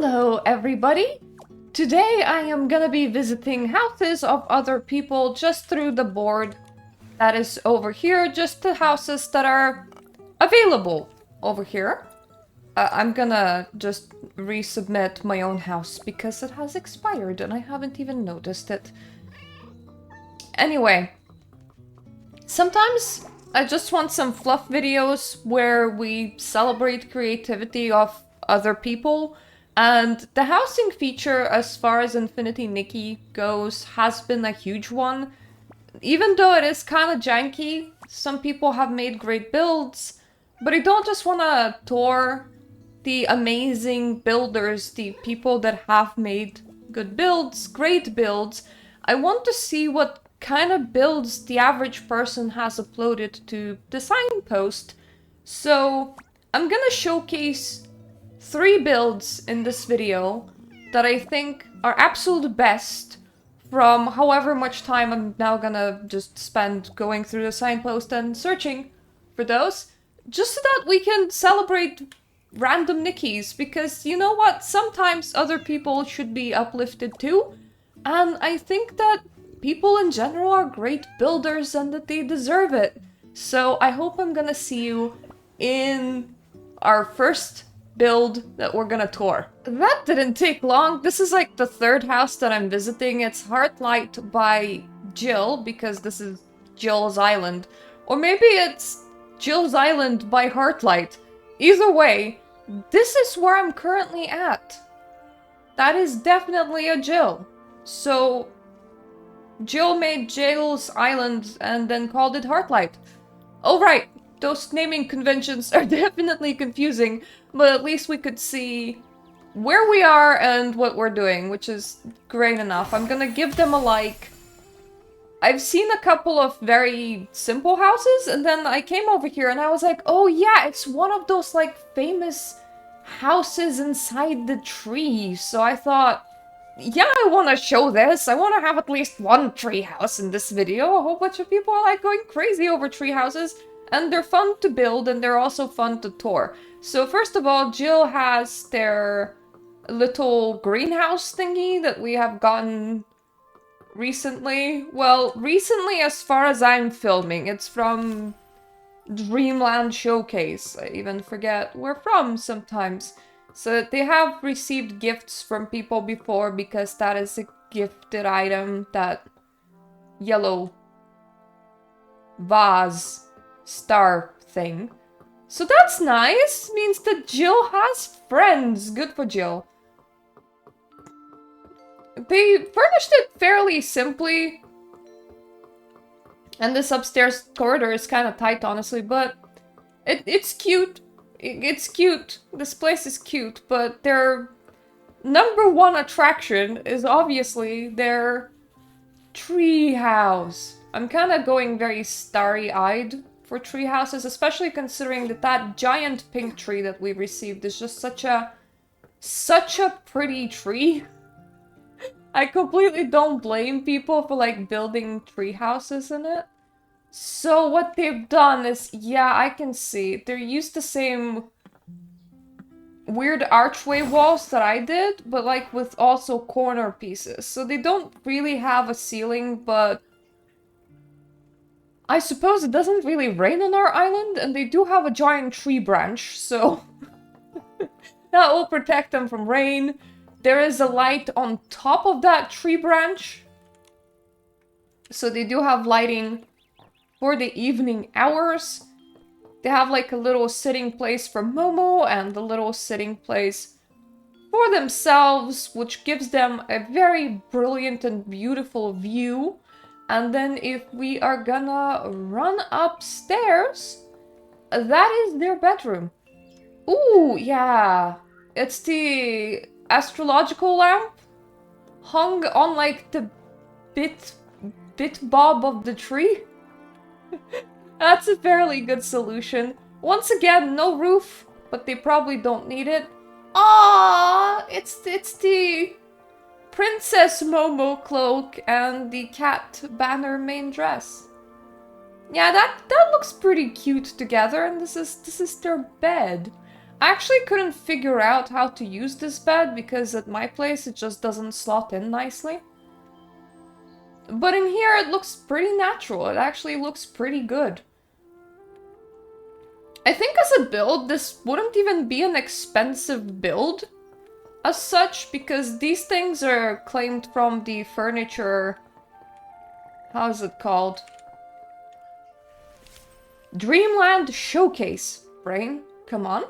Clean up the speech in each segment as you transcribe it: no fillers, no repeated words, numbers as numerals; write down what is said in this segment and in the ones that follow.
Hello, everybody! Today I am gonna be visiting houses of other people just through the board that is over here, just the houses that are available over here. I'm gonna just resubmit my own house because it has expired and I haven't even noticed it. Anyway, sometimes I just want some fluff videos where we celebrate creativity of other people. And the housing feature, as far as Infinity Nikki goes, has been a huge one. Even though it is kind of janky, some people have made great builds, but I don't just want to tour the amazing builders, the people that have made good builds, great builds. I want to see what kind of builds the average person has uploaded to the signpost. So I'm gonna showcase 3 builds in this video that I think are absolute best from however much time I'm now gonna just spend going through the signpost and searching for those, just so that we can celebrate random Nikkis, because you know what? Sometimes other people should be uplifted too, and I think that people in general are great builders and that they deserve it. So I hope I'm gonna see you in our first build that we're gonna tour. That didn't take long. This is like the 3rd house that I'm visiting. It's Heartlight by Jill, because this is Jill's Island. Or maybe it's Jill's Island by Heartlight. Either way, this is where I'm currently at. That is definitely a Jill. So Jill made Jill's Island and then called it Heartlight. Oh right, those naming conventions are definitely confusing, but at least we could see where we are and what we're doing, which is great enough. I'm gonna give them a like. I've seen a couple of very simple houses, and then I came over here and I was like, oh yeah, it's one of those like famous houses inside the tree. So I thought, yeah, I want to show this. I want to have at least one tree house in this video. A whole bunch of people are like going crazy over tree houses, and they're fun to build and they're also fun to tour. So first of all, Jill has their little greenhouse thingy that we have gotten recently. Well, recently as far as I'm filming. It's from Dreamland Showcase. I even forget where from sometimes. So they have received gifts from people before, because that is a gifted item, that yellow vase star thing. So that's nice. Means that Jill has friends. Good for Jill. They furnished it fairly simply. And this upstairs corridor is kind of tight, honestly, but it's cute. It's cute. This place is cute, but their number one attraction is obviously their treehouse. I'm kind of going very starry-eyed for tree houses, especially considering that that giant pink tree that we received is just such a pretty tree. I completely don't blame people for like building tree houses in it. So what they've done is, yeah, I can see, they used the same weird archway walls that I did, but like with also corner pieces. So they don't really have a ceiling, but I suppose it doesn't really rain on our island, and they do have a giant tree branch, so that will protect them from rain. There is a light on top of that tree branch, so they do have lighting for the evening hours. They have like a little sitting place for Momo and a little sitting place for themselves, which gives them a very brilliant and beautiful view. And then if we are gonna run upstairs, that is their bedroom. Ooh, yeah. It's the astrological lamp hung on like the bit bob of the tree. That's a fairly good solution. Once again, no roof, but they probably don't need it. Ah, it's the Princess Momo cloak and the cat banner main dress. Yeah, that looks pretty cute together, and this is their bed. I actually couldn't figure out how to use this bed because at my place it just doesn't slot in nicely. But in here it looks pretty natural. It actually looks pretty good. I think as a build, this wouldn't even be an expensive build as such, because these things are claimed from the furniture... How is it called? Dreamland Showcase, brain. Come on.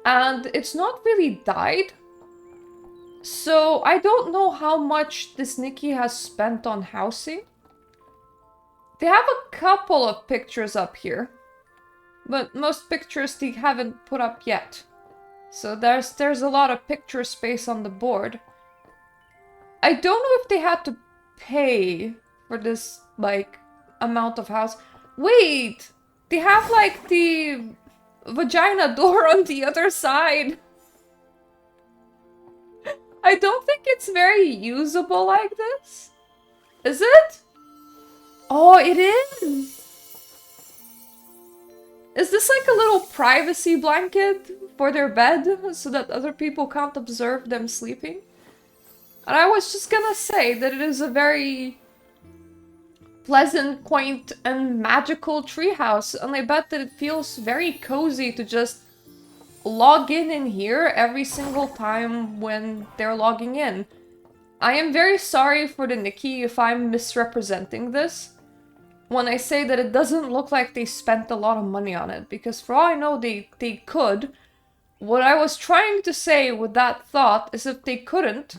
And it's not really dyed. So I don't know how much this Nikki has spent on housing. They have a couple of pictures up here. But most pictures they haven't put up yet. So there's a lot of picture space on the board. I don't know if they had to pay for this, like, amount of house. Wait! They have, like, the vagina door on the other side. I don't think it's very usable like this. Is it? Oh, it is! Is this like a little privacy blanket for their bed so that other people can't observe them sleeping? And I was just gonna say that it is a very pleasant, quaint, and magical treehouse, and I bet that it feels very cozy to just log in here every single time when they're logging in. I am very sorry for the Nikki if I'm misrepresenting this when I say that it doesn't look like they spent a lot of money on it, because for all I know they could. What I was trying to say with that thought is if they couldn't,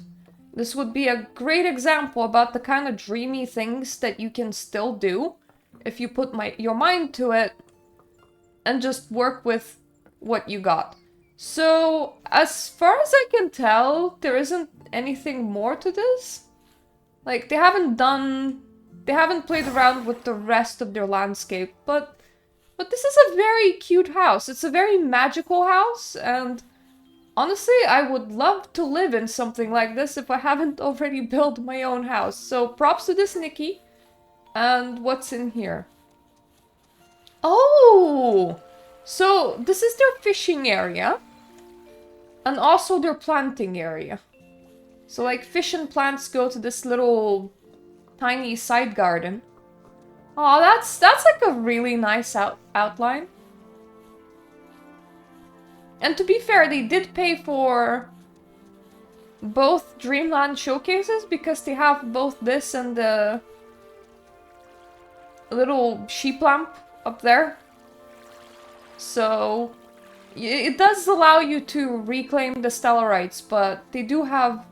this would be a great example about the kind of dreamy things that you can still do if you put your mind to it and just work with what you got. So, as far as I can tell, there isn't anything more to this. Like, they haven't played around with the rest of their landscape, but this is a very cute house. It's a very magical house, and honestly, I would love to live in something like this if I haven't already built my own house. So props to this Nikki. And what's in here? Oh! So this is their fishing area. And also their planting area. So like fish and plants go to this little tiny side garden. Oh, that's like a really nice outline. And to be fair, they did pay for both Dreamland showcases because they have both this and the little sheep lamp up there. So it does allow you to reclaim the stellarites, but they do have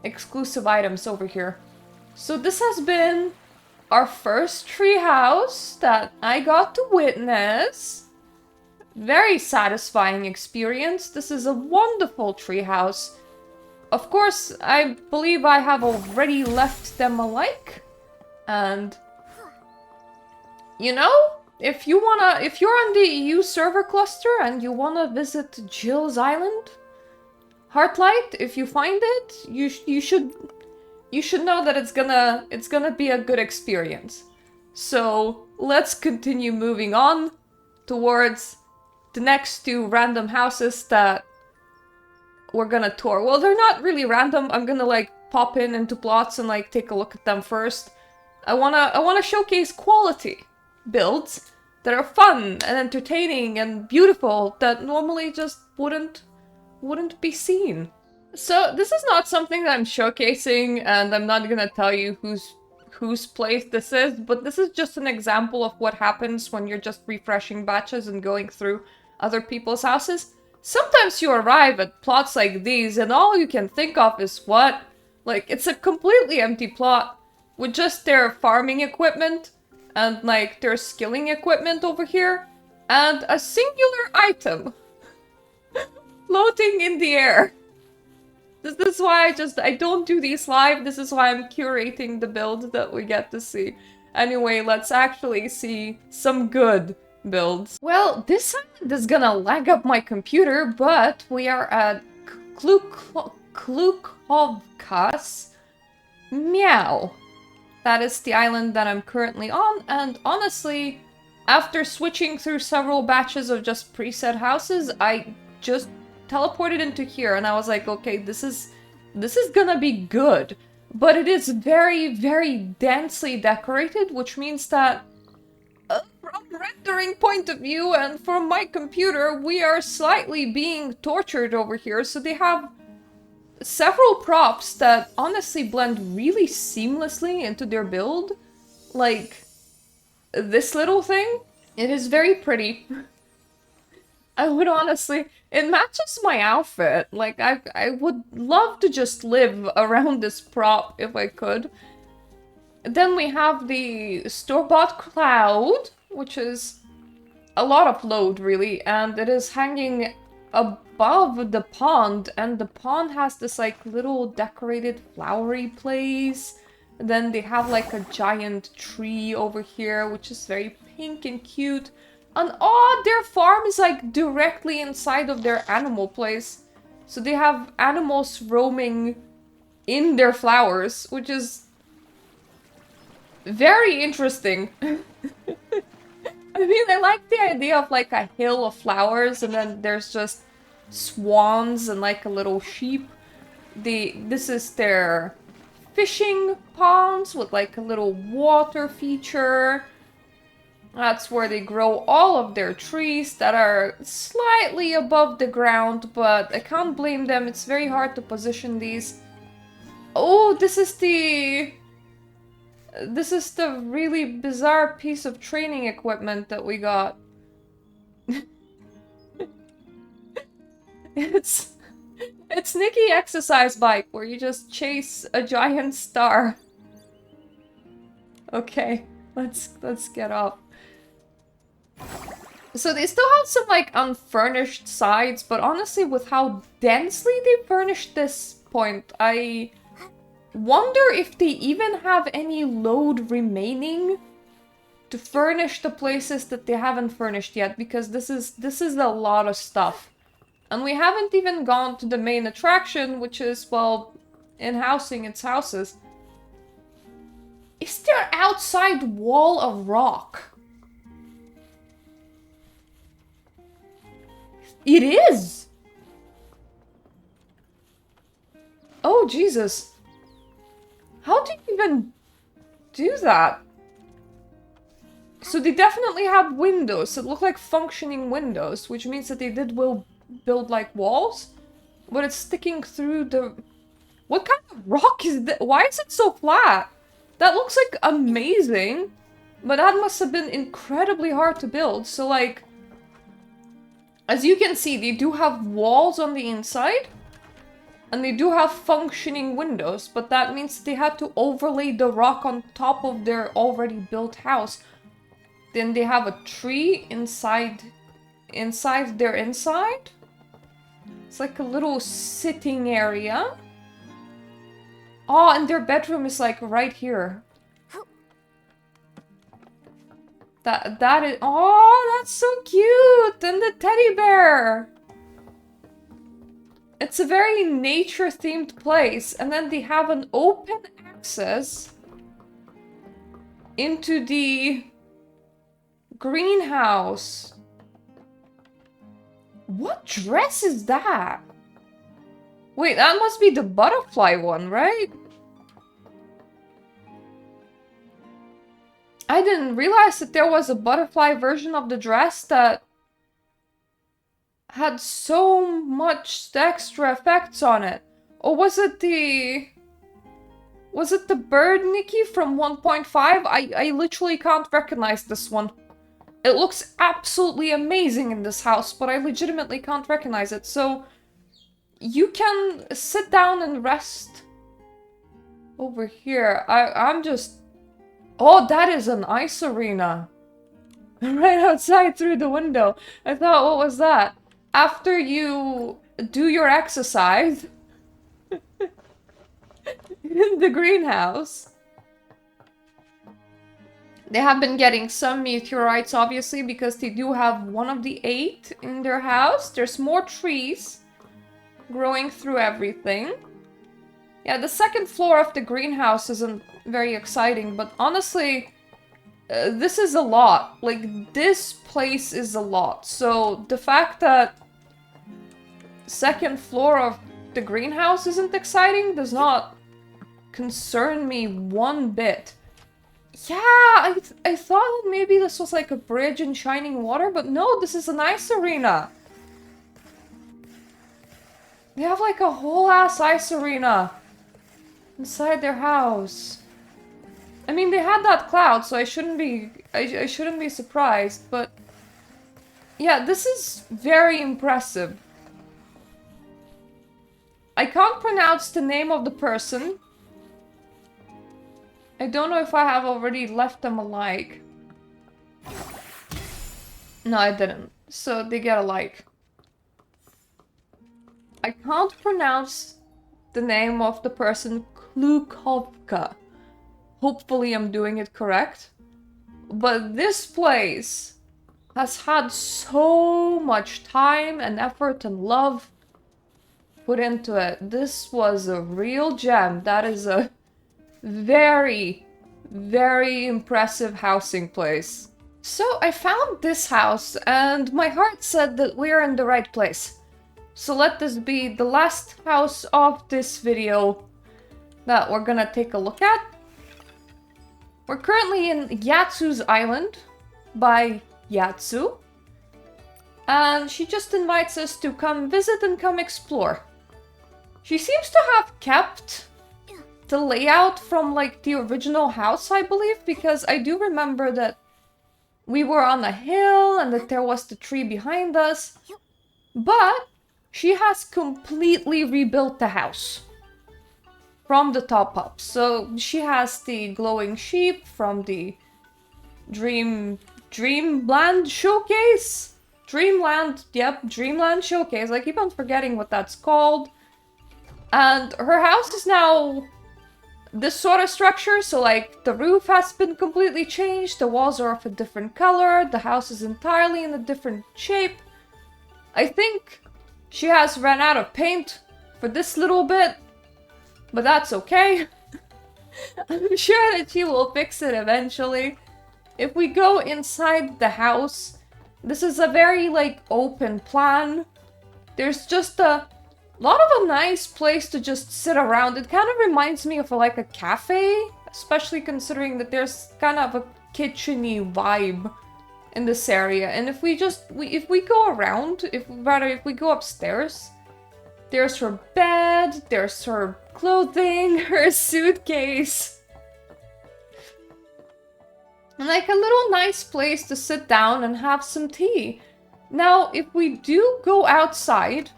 exclusive items over here. So this has been our first treehouse that I got to witness. Very satisfying experience. This is a wonderful treehouse. Of course, I believe I have already left them a like. And you know, if you're on the EU server cluster and you wanna visit Jill's Island, Heartlight, if you find it, you should know that it's gonna be a good experience. So let's continue moving on towards the next two random houses that we're gonna tour. Well, they're not really random. I'm gonna like pop into plots and like take a look at them first. I wanna showcase quality builds that are fun and entertaining and beautiful that normally just wouldn't be seen. So this is not something that I'm showcasing, and I'm not gonna tell you whose place this is, but this is just an example of what happens when you're just refreshing batches and going through other people's houses. Sometimes you arrive at plots like these and all you can think of is what? Like, it's a completely empty plot with just their farming equipment and like their skilling equipment over here and a singular item floating in the air. This is why I don't do these live. This is why I'm curating the build that we get to see. Anyway, let's actually see some good builds. Well, this island is gonna lag up my computer, but we are at Clovka's Meow. That is the island that I'm currently on, and honestly, after switching through several batches of just preset houses, I just teleported into here, and I was like, okay, this is gonna be good. But it is very, very densely decorated, which means that from rendering point of view and from my computer, we are slightly being tortured over here. So they have several props that honestly blend really seamlessly into their build. Like this little thing, it is very pretty. I would honestly, it matches my outfit. Like I would love to just live around this prop if I could. Then we have the store-bought cloud, which is a lot of load, really, and it is hanging above the pond, and the pond has this, like, little decorated flowery place. And then they have, like, a giant tree over here, which is very pink and cute. And, oh, their farm is, like, directly inside of their animal place. So they have animals roaming in their flowers, which is very interesting. I mean, I like the idea of like a hill of flowers and then there's just swans and like a little sheep. This is their fishing ponds with like a little water feature. That's where they grow all of their trees that are slightly above the ground, but I can't blame them. It's very hard to position these. Oh, this is the really bizarre piece of training equipment that we got. It's Nikki exercise bike where you just chase a giant star. Okay, let's get up. So they still have some like unfurnished sides, but honestly with how densely they furnished this point, I wonder if they even have any load remaining to furnish the places that they haven't furnished yet, because this is a lot of stuff. And we haven't even gone to the main attraction, which is, well, in housing its houses. Is there outside wall of rock? It is! Oh, Jesus. How do you even do that? So they definitely have windows that look like functioning windows, which means that they will build like walls, but it's sticking through the... What kind of rock is that? Why is it so flat? That looks like amazing, but that must have been incredibly hard to build. So like, as you can see, they do have walls on the inside. And they do have functioning windows, but that means they had to overlay the rock on top of their already built house. Then they have a tree inside their inside. It's like a little sitting area. Oh, and their bedroom is like right here. That is, oh, that's so cute! And the teddy bear! It's a very nature-themed place, and then they have an open access into the greenhouse. What dress is that? Wait, that must be the butterfly one, right? I didn't realize that there was a butterfly version of the dress that had so much extra effects on it. Or was it the bird Nikki from 1.5? I literally can't recognize this one. It looks absolutely amazing in this house, but I legitimately can't recognize it. So you can sit down and rest over here. I'm just... Oh, that is an ice arena. Right outside through the window. I thought, what was that? After you do your exercise in the greenhouse, they have been getting some meteorites, obviously, because they do have one of the 8 in their house. There's more trees growing through everything. Yeah, the second floor of the greenhouse isn't very exciting, but honestly, this is a lot. Like, this place is a lot. So the fact that second floor of the greenhouse isn't exciting does not concern me one bit. Yeah, I thought maybe this was like a bridge in shining water, but no, this is an ice arena. They have like a whole ass ice arena inside their house. I mean, they had that cloud, so I shouldn't be surprised, but yeah, this is very impressive. I can't pronounce the name of the person. I don't know if I have already left them a like. No, I didn't. So they get a like. I can't pronounce the name of the person, Clovka. Hopefully I'm doing it correct. But this place has had so much time and effort and love put into it. This was a real gem. That is a very, very impressive housing place. So I found this house and my heart said that we're in the right place. So let this be the last house of this video that we're gonna take a look at. We're currently in Yatsu's island by Yatsu. And she just invites us to come visit and come explore. She seems to have kept the layout from like the original house, I believe, because I do remember that we were on a hill and that there was the tree behind us. But she has completely rebuilt the house from the top up. So she has the glowing sheep from the Dreamland Showcase? Dreamland Showcase. I keep on forgetting what that's called. And her house is now this sort of structure, so like the roof has been completely changed, the walls are of a different color, the house is entirely in a different shape. I think she has ran out of paint for this little bit, but that's okay. I'm sure that she will fix it eventually. If we go inside the house, this is a very like open plan. There's just a lot of a nice place to just sit around. It kind of reminds me of like a cafe, especially considering that there's kind of a kitchen-y vibe in this area. And if we go around, if we go upstairs, there's her bed, there's her clothing, her suitcase. And like a little nice place to sit down and have some tea. Now, if we do go outside,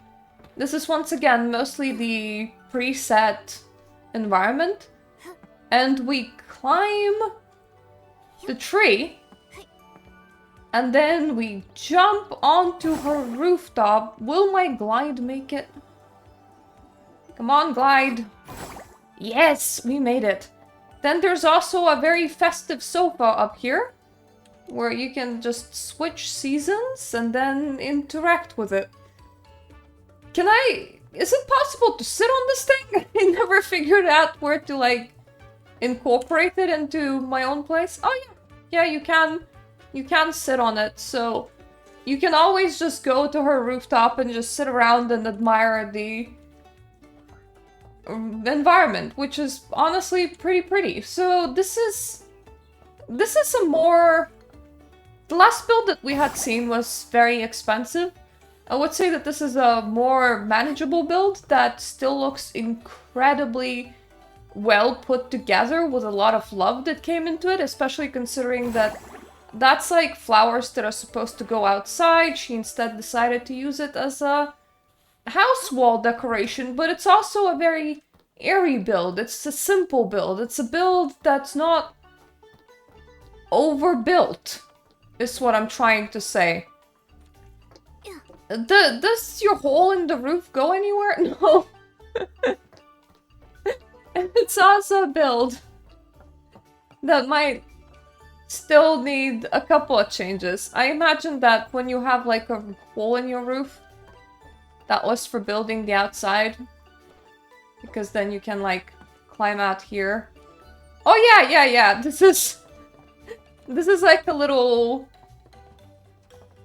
this is once again mostly the preset environment, and we climb the tree, and then we jump onto her rooftop. Will my glide make it? Come on, glide. Yes, we made it. Then there's also a very festive sofa up here, where you can just switch seasons and then interact with it. Is it possible to sit on this thing? I never figured out where to like incorporate it into my own place. Oh yeah, you can sit on it, so you can always just go to her rooftop and just sit around and admire the environment, which is honestly pretty pretty. So this is a more... The last build that we had seen was very expensive. I would say that this is a more manageable build that still looks incredibly well put together with a lot of love that came into it, especially considering that that's like flowers that are supposed to go outside. She instead decided to use it as a house wall decoration, but it's also a very airy build. It's a simple build. It's a build that's not overbuilt, is what I'm trying to say. Does your hole in the roof go anywhere? No. It's also a build that might still need a couple of changes. I imagine that when you have like a hole in your roof, that was for building the outside. Because then you can like climb out here. Oh yeah. This is like a little...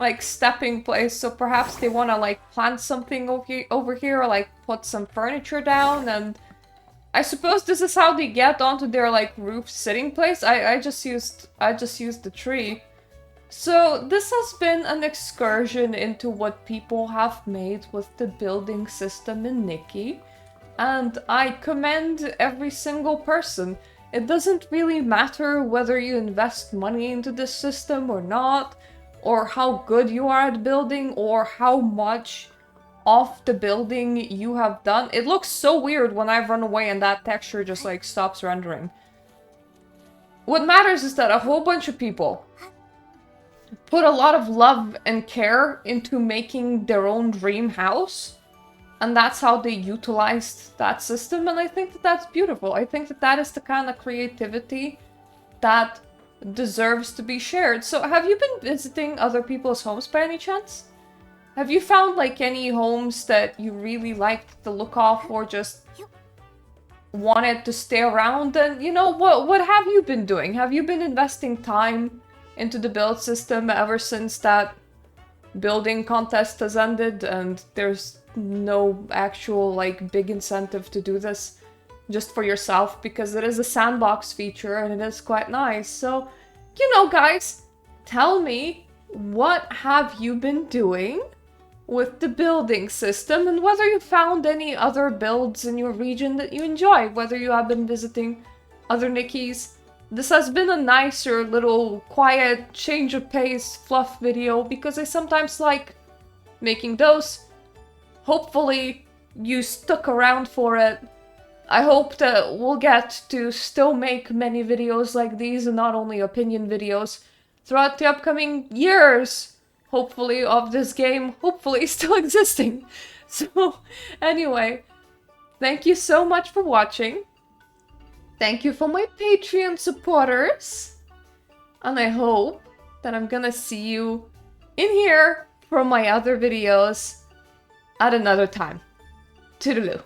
like stepping place, so perhaps they want to like plant something over here or like put some furniture down, and I suppose this is how they get onto their like roof sitting place. I just used the tree. So this has been an excursion into what people have made with the building system in Nikki, and I commend every single person. It doesn't really matter whether you invest money into this system or not, or how good you are at building, or how much of the building you have done. It looks so weird when I run away and that texture just like stops rendering. What matters is that a whole bunch of people put a lot of love and care into making their own dream house, and that's how they utilized that system, and I think that that's beautiful. I think that that is the kind of creativity that deserves to be shared. So have you been visiting other people's homes by any chance? Have you found like any homes that you really liked the look of or just wanted to stay around? And you know, what have you been doing? Have you been investing time into the build system ever since that building contest has ended and there's no actual like big incentive to do this just for yourself, because it is a sandbox feature and it is quite nice? So, you know, guys, tell me, what have you been doing with the building system, and whether you found any other builds in your region that you enjoy, whether you have been visiting other Nikkis. This has been a nicer little quiet change of pace fluff video because I sometimes like making those. Hopefully you stuck around for it. I hope that we'll get to still make many videos like these and not only opinion videos throughout the upcoming years, hopefully, of this game, hopefully still existing. So anyway, thank you so much for watching. Thank you for my Patreon supporters. And I hope that I'm gonna see you in here for my other videos at another time. Toodaloo.